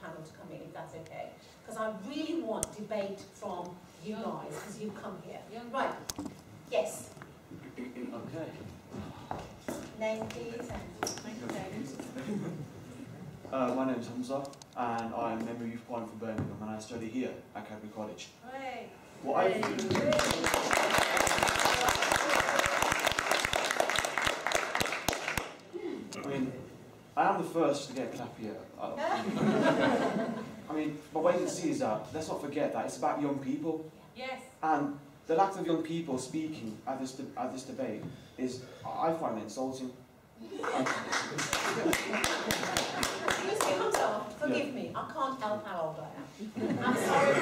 panel to come in, if that's okay. Because I really want debate from you guys, because you've come here. Right. Yes. Okay. Name, please. My name is Hamza, and I am a member of Youth Parliament for Birmingham, and I study here at Cadbury College. Hooray. What I mean, I am the first to get a clap here. I mean, but what you can see is that, let's not forget that it's about young people. Yes. And the lack of young people speaking at this debate is, I find it insulting. Forgive me, I can't help how old I am. I'm sorry.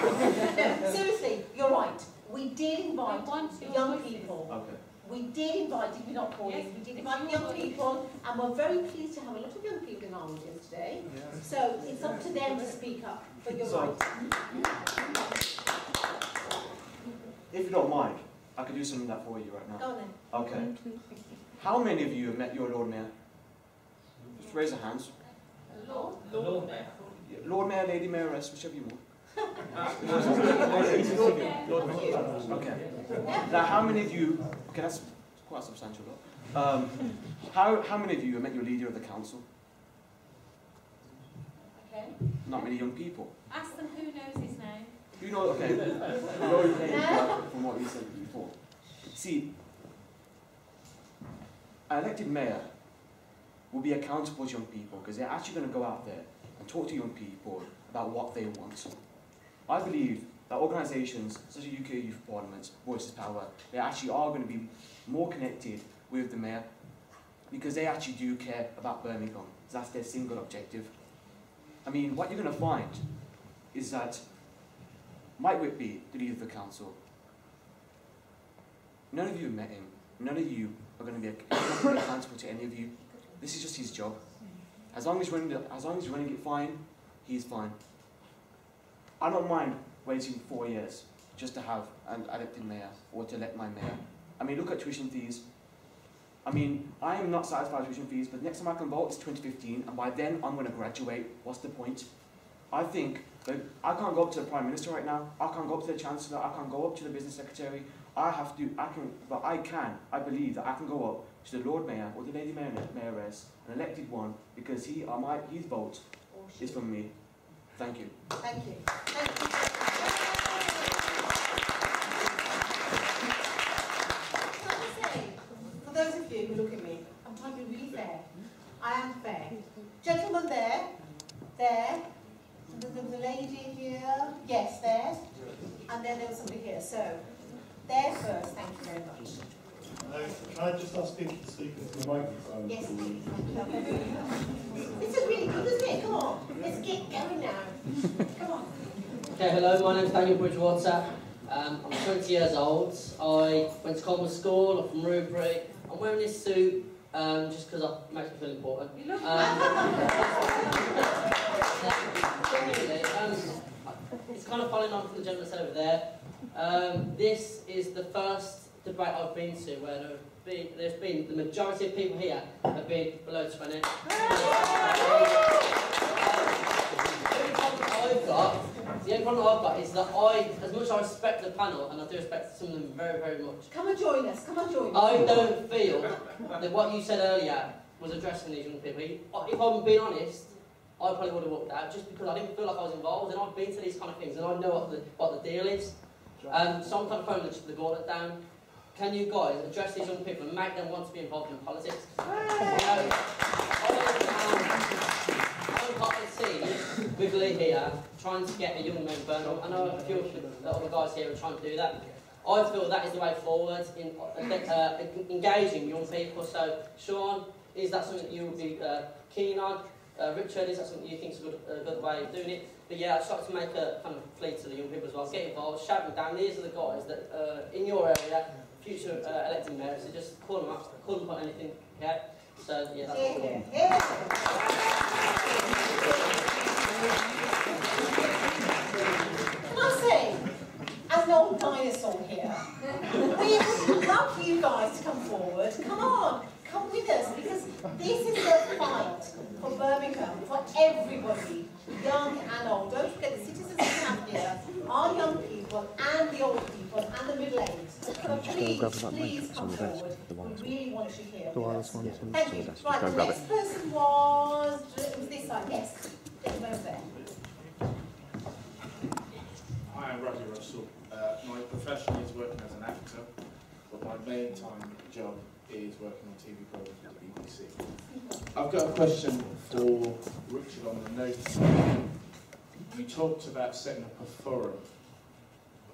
No, seriously, you're right. We did invite young people. Okay. We did invite, did we not, Pauline? Yes, we did invite young people, and we're very pleased to have a lot of young people in our audience today. Yeah. So it's up to them to speak up, but you're right. If you don't mind, I could do something like that for you right now. Go on then. Okay. How many of you have met your Lord Mayor? Just raise your hands. Lord Mayor. Lord Mayor, Lady Mayoress, whichever you want. Okay. Now, how many of you? Okay, that's quite a substantial lot. How many of you have met your leader of the council? Okay. Not many young people. Ask them who knows his name. You know, okay. From what we said before. See, an elected mayor will be accountable to young people because they're actually going to go out there and talk to young people about what they want. I believe that organisations such as UK Youth Parliament, Voices Power, they actually are going to be more connected with the mayor because they actually do care about Birmingham. That's their single objective. I mean, what you're going to find is that Mike Whitby, the leader of the council, none of you have met him. None of you are going to be accountable to any of you. This is just his job. As long as he's running it fine, he's fine. I don't mind waiting 4 years just to have an elected mayor or to elect my mayor. I mean, look at tuition fees. I mean, I am not satisfied with tuition fees, but next time I can vote is 2015, and by then I'm going to graduate. What's the point? I think that I can't go up to the Prime Minister right now. I can't go up to the Chancellor. I can't go up to the Business Secretary. I believe that I can go up to the Lord Mayor or the Lady Mayoress, an elected one, because his vote is from me. Thank you. Thank you. Thank you. Can I say, for those of you who look at me, I'm trying to be really fair. I am fair. Gentleman there, and then there was a lady here, yes, there, and then there was somebody here. So, there first, thank you very much. Can I just ask people to speak into the microphone? Yes, please. This is really good, isn't it? Come on, let's get going now. Come on. Okay, hello, my name's Daniel Bridgewater. I'm 20 years old. I went to Coleman School, I'm from Rubery. I'm wearing this suit just because it makes me feel important. You look it's kind of following on from the gentleman said over there. This is the first debate I've been to where there's been the majority of people here have been below 20. The only problem I've got is that as much as I respect the panel, and I do respect some of them very, very much. Come and join us, come and join us. I don't feel that what you said earlier was addressing these young people. If I'm being honest, I probably would have walked out just because I didn't feel like I was involved, and I've been to these kind of things and I know what the deal is. So I'm kind of throwing the gauntlet down. Can you guys address these young people and make them want to be involved in politics? I can't see with Lee here trying to get a young man burned up. I know a few of the other guys here are trying to do that. I feel that is the way forward in engaging young people. So, Sean, is that something you would be keen on? Richard, is that something you think is a good way of doing it? But yeah, I'd just like to make a kind of plea to the young people as well. Get involved, shout them down. These are the guys that in your area, future elected mayors, so just call them up, call them on anything, okay? So yeah, that's all. Can I say, as an old dinosaur here, we would love you guys to come forward. Come on, come with us, because this is the fight for Birmingham, for everybody, young and please, grab that please matrix come on the desk, forward. the wireless We really want you here. The wireless one is on Thank the you. desk. Right, Just go the grab next it. person was this side. Yes, gentleman over there. Hi, I'm Roger Russell. My profession is working as an actor, but my main time job is working on TV programs at the BBC. I've got a question for Richard on the notes. You talked about setting up a forum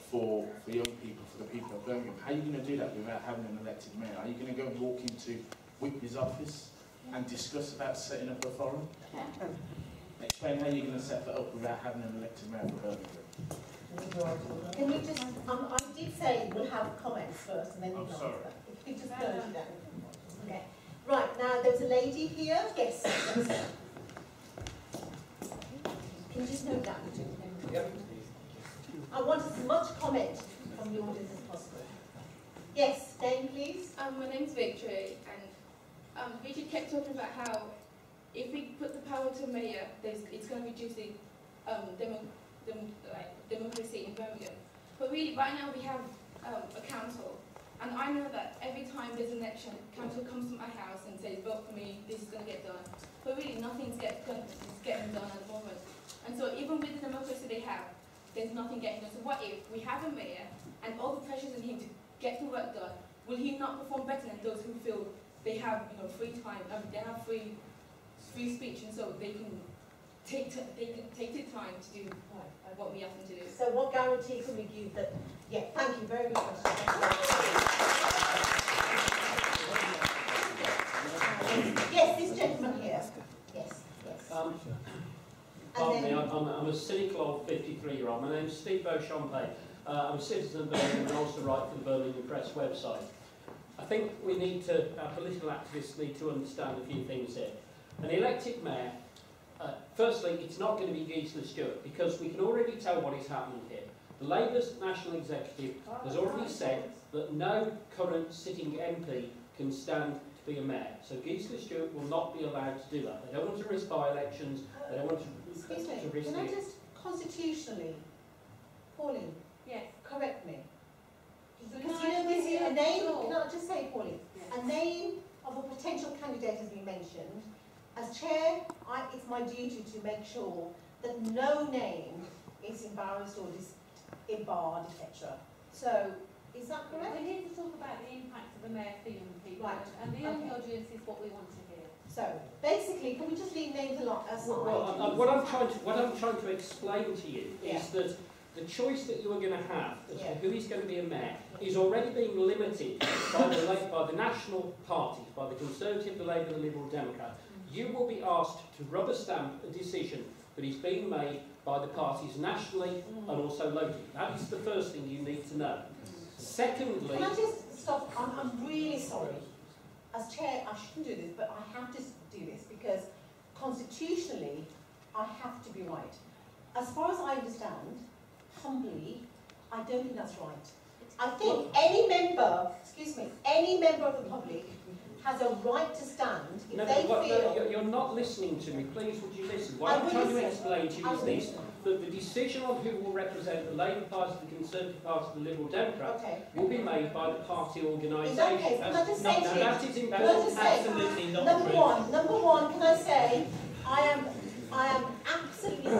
for young people, for the people of Birmingham. How are you going to do that without having an elected mayor? Are you going to go and walk into Whitby's office and discuss about setting up a forum? Explain how you're going to set that up without having an elected mayor for Birmingham. Can we just, I did say we'll have comments first and then we'll I'm answer sorry. that. If you just go to that. Okay. Right, now there's a lady here. Yes. Yes. Can you just note that? Yep. I want as much comment from the audience as possible. Yes, name please. My name's Victory, and Richard kept talking about how if we put the power to mayor, it's going to reduce the democracy in Birmingham. But really, right now we have a council, and I know that every time there's an election, council comes to my house and says, vote for me, this is going to get done. But really, nothing's getting done at the moment. And so even with the democracy they have, there's nothing getting done. So what if we have a mayor and all the pressures on him to get the work done, will he not perform better than those who feel they have free time, they have free speech, and so they can take the time to do what we ask them to do? So what guarantee can we give that? Yeah, thank you, very good question. Yes, this gentleman here. Yes, yes. Pardon me, I'm a cynical old 53-year-old. My name's Steve Beauchamp. I'm a citizen of Birmingham and also write for the Birmingham Press website. I think we need to, our political activists need to understand a few things here. An elected mayor, firstly, it's not going to be Gisela Stewart, because we can already tell what is happening here. The Labour's National Executive has already said that no current sitting MP can stand to be a mayor. So Gisela Stewart will not be allowed to do that. They don't want to risk by-elections, they don't want to Excuse me, risk can I it. just constitutionally, Pauline, Yes. correct me? Because Can you know, I this is hear a name, the floor? can I just say, Pauline, a name of a potential candidate has been mentioned. As chair, it's my duty to make sure that no name is embarrassed or barred, etc. So, is that correct? We're here to talk about the impact of the mayor for young people, Right. and the young Okay. audience is what we want to hear. So, basically, can we just leave names aside? What I'm trying to explain to you Yeah. is that the choice that you are going to have as Yeah. to who is going to be a mayor is already being limited by the national parties, by the Conservative, the Labour, the Liberal Democrat. You will be asked to rubber stamp a decision that is being made by the parties nationally and also locally. That is the first thing you need to know. Secondly... Can I just stop? I'm really sorry. As chair, I shouldn't do this, but I have to do this because constitutionally, I have to be right. As far as I understand, humbly, I don't think that's right. I think any member, any member of the public has a right to stand if they feel... You're not listening to me. Please, would you listen? I What I'm will trying to listen. explain to you I is will this, listen. that the decision on who will represent the Labour Party, the Conservative Party, the Liberal Democrat, Okay. will be made by the party organisation. In that case, can I just say to you... that is Can I important. just say, Absolutely not number true. one, can I say, I am absolutely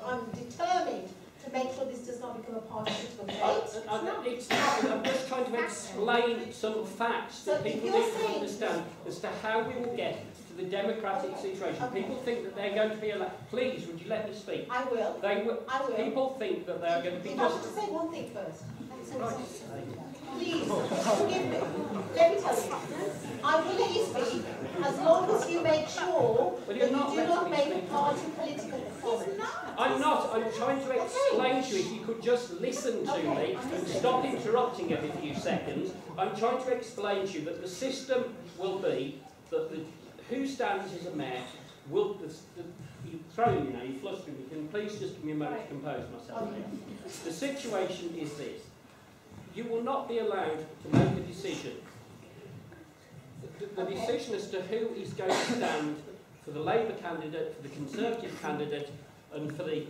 I'm determined to make sure this does not become a party political debate. I'm just trying to explain some facts that So people if need you're to saying- understand as to how we will get to the democratic situation. Okay. People think that they're going to be elected. Please, would you let me speak? I will. They will. I will. People think that they are going to be If I just... could say one thing first. Please, forgive me. Let me tell you. I will let you speak as long as you make sure that you do not make a party political comment. I'm not. I'm trying to explain to you. If you could just listen to me and stop interrupting every few seconds. I'm trying to explain to you that the system will be that who stands as a mayor will... You're throwing me now, you're flustering me. Can you please just give me a moment to compose myself? The situation is this. You will not be allowed to make a decision. The decision as to who is going to stand for the Labour candidate, for the Conservative candidate, and for the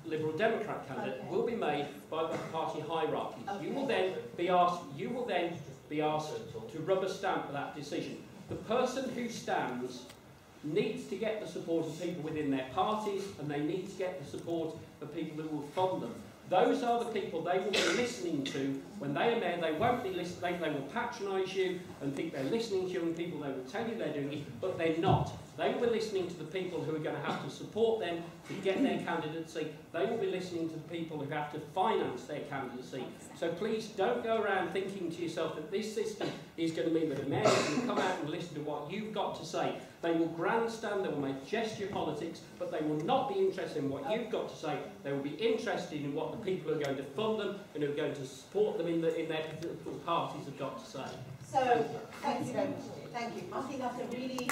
Liberal Democrat candidate will be made by the party hierarchy. You will then be asked. You will then be asked to rubber stamp that decision. The person who stands needs to get the support of people within their parties, and they need to get the support of people who will fund them. Those are the people they will be listening to when they are there. They won't be listening. They will patronise you and think they're listening to you, and people they will tell you they're doing it, but they're not. They will be listening to the people who are going to have to support them to get their candidacy. They will be listening to the people who have to finance their candidacy. So please don't go around thinking to yourself that this system is going to mean that Americans will come out and listen to what you've got to say. They will grandstand, they will make gesture politics, but they will not be interested in what you've got to say. They will be interested in what the people who are going to fund them and who are going to support them in their political parties have got to say. So, thank you very much. Thank you. I think that's a really...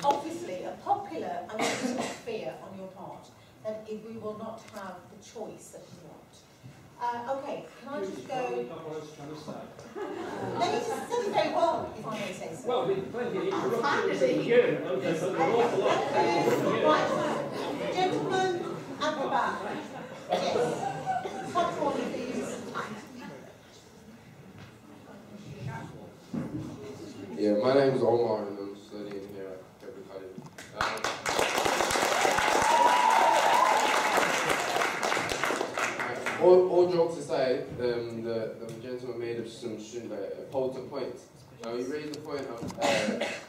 Obviously, a popular and legitimate fear on your part that if we will not have the choice that you want. Okay, can I just go... Let me just say very well, if I may say so. Well, with plenty of interruptions from you, there's an awful lot. Right, gentlemen at the back. Yes. Top corner, please. Yeah, my name is Omar and I'm studying here at Cadbury College. All jokes aside, the gentleman made some potent points. Now he raised the point of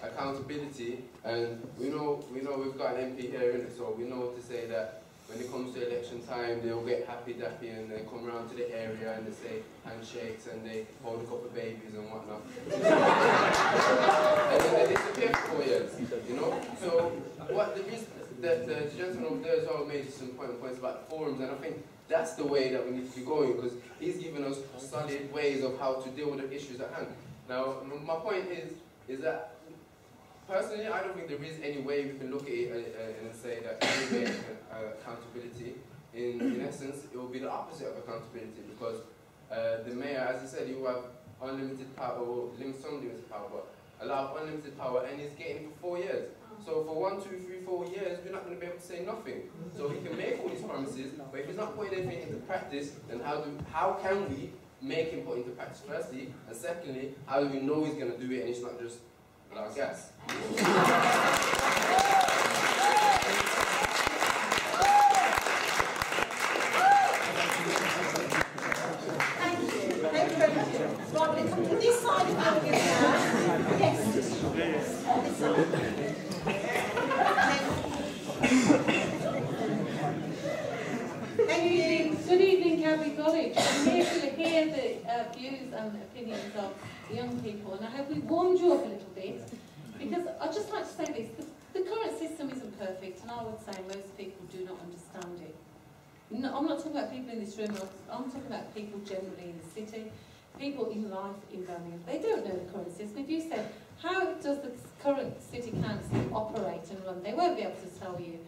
accountability, and we know we've got an MP here in it, so we know to say that when it comes to election time, they'll get happy-dappy and they come around to the area and they say handshakes and they hold a couple of babies and whatnot. And then they disappear for 4 years, you know? So what the gentleman over there as well made some points about forums, and I think that's the way that we need to be going, because he's given us solid ways of how to deal with the issues at hand. Now, my point is that personally, I don't think there is any way we can look at it and say that anyway, accountability, in essence, it will be the opposite of accountability, because the mayor, as he said, he will have unlimited power, or some limited power, but a lot of unlimited power, and he's getting it for 4 years. So for 1, 2, 3, 4 years, we're not going to be able to say nothing. So he can make all these promises, but if he's not putting anything into practice, then how can we make him put into practice, firstly, and secondly, how do we know he's going to do it and it's not just our gas? Thank you. Thank you very much. Right, we'll come to this side of the audience now. Yes. On this side. Thank you. Good evening, Cadbury College. I'm here to hear the views and opinions of the young people, and I hope we've warmed you up a little bit, because I'd just like to say this. The current system isn't perfect, and I would say most people do not understand it. No, I'm not talking about people in this room, I'm talking about people generally in the city, people in life in Birmingham. They don't know the current system. If you said, how does the current city council operate and run, they won't be able to tell you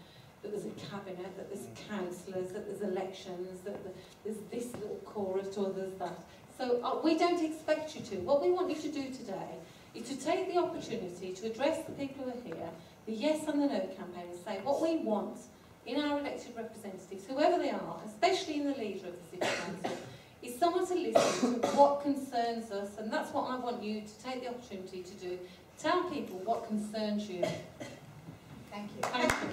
that there's a cabinet, that there's councillors, that there's elections, that there's this little chorus or there's that. So we don't expect you to. What we want you to do today is to take the opportunity to address the people who are here, the yes and the no campaign, and say what we want in our elected representatives, whoever they are, especially in the leader of the city council, is someone to listen to what concerns us, and that's what I want you to take the opportunity to do. Tell people what concerns you. Thank you. Thank you.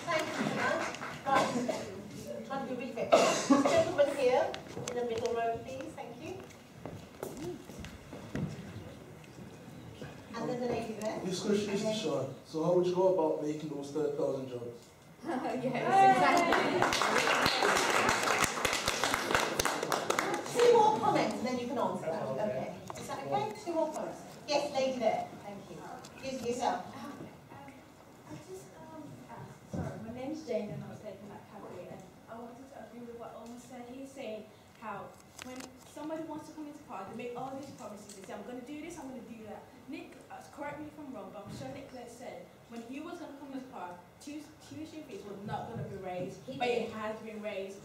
Thank you so much. Right. Trying to be really quick. This gentleman here in the middle row, please. Thank you. And then the lady there. This question is to Sean. So how would you go about making those 30,000 jobs? Yes, exactly. Two more comments and then you can answer that. Okay. Is that okay? Two more comments. Yes, lady there. Thank you. Use yourself. Sorry, my name's Jane and I was taking that Cadbury, and I wanted to agree with what Omar said. He's saying how when somebody wants to come into power, they make all these promises. They say, I'm going to do this, I'm going to do that. Nick, correct me if I'm wrong, but I'm sure Nick said when he was going to come into power, tuition fees were not going to be raised, but it has been raised.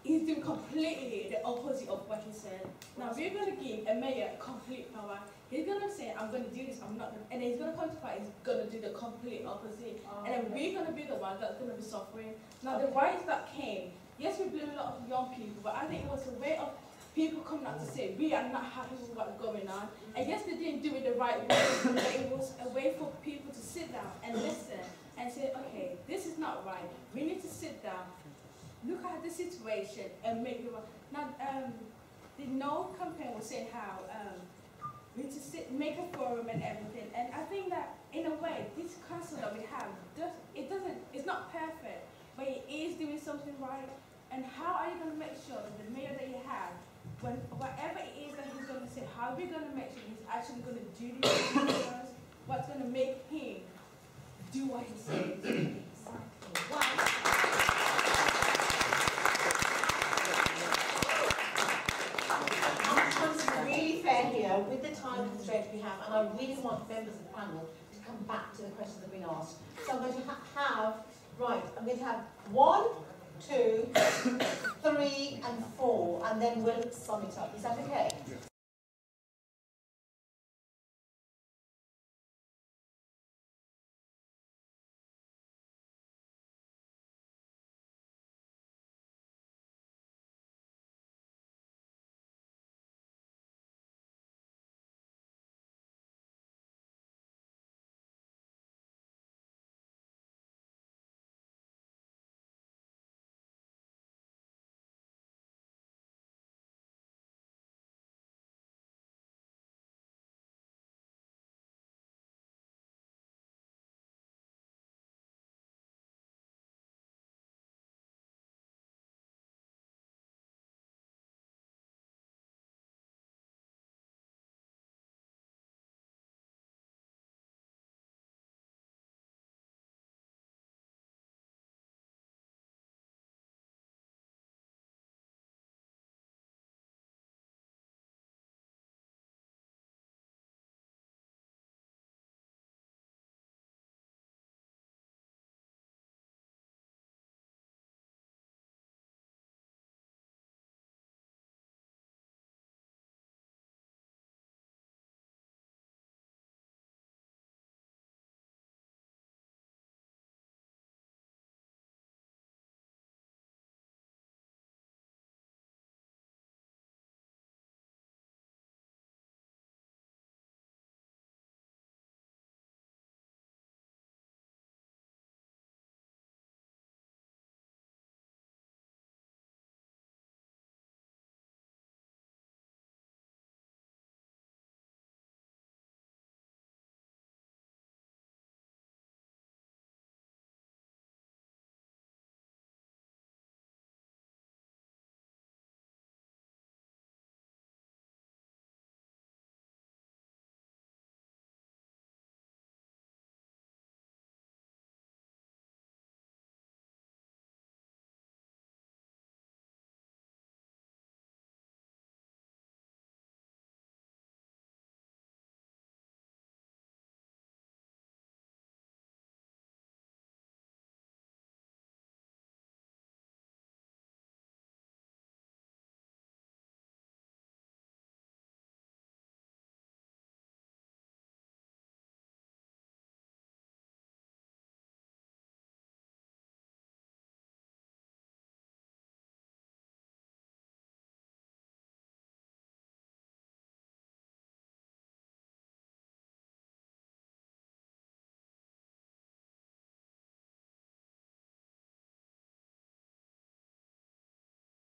He's doing completely the opposite of what he said. Now we're going to give a mayor complete power. He's gonna say, I'm gonna do this, I'm not gonna, and then he's gonna come to fight, he's gonna do the complete opposite. And then we're gonna be the ones that's gonna be suffering. Now the riots that came, yes, we blame a lot of young people, but I think it was a way of people coming out to say, we are not happy with what's going on. And yes, they didn't do it the right way, but it was a way for people to sit down and listen and say, okay, this is not right. We need to sit down, look at the situation and make the right. Now, the No campaign was saying how we need to make a forum and everything. And I think that, in a way, this council that we have, it's not perfect, but it is doing something right. And how are you going to make sure that the mayor that you have, whatever it is that he's going to say, how are we going to make sure he's actually going to do these things? What's going to make him do what he says? Really fair here with the time constraints we have, and I really want members of the panel to come back to the questions that have been asked. So I'm going to I'm going to have 1, 2, 3 and 4, and then we'll sum it up. Is that okay?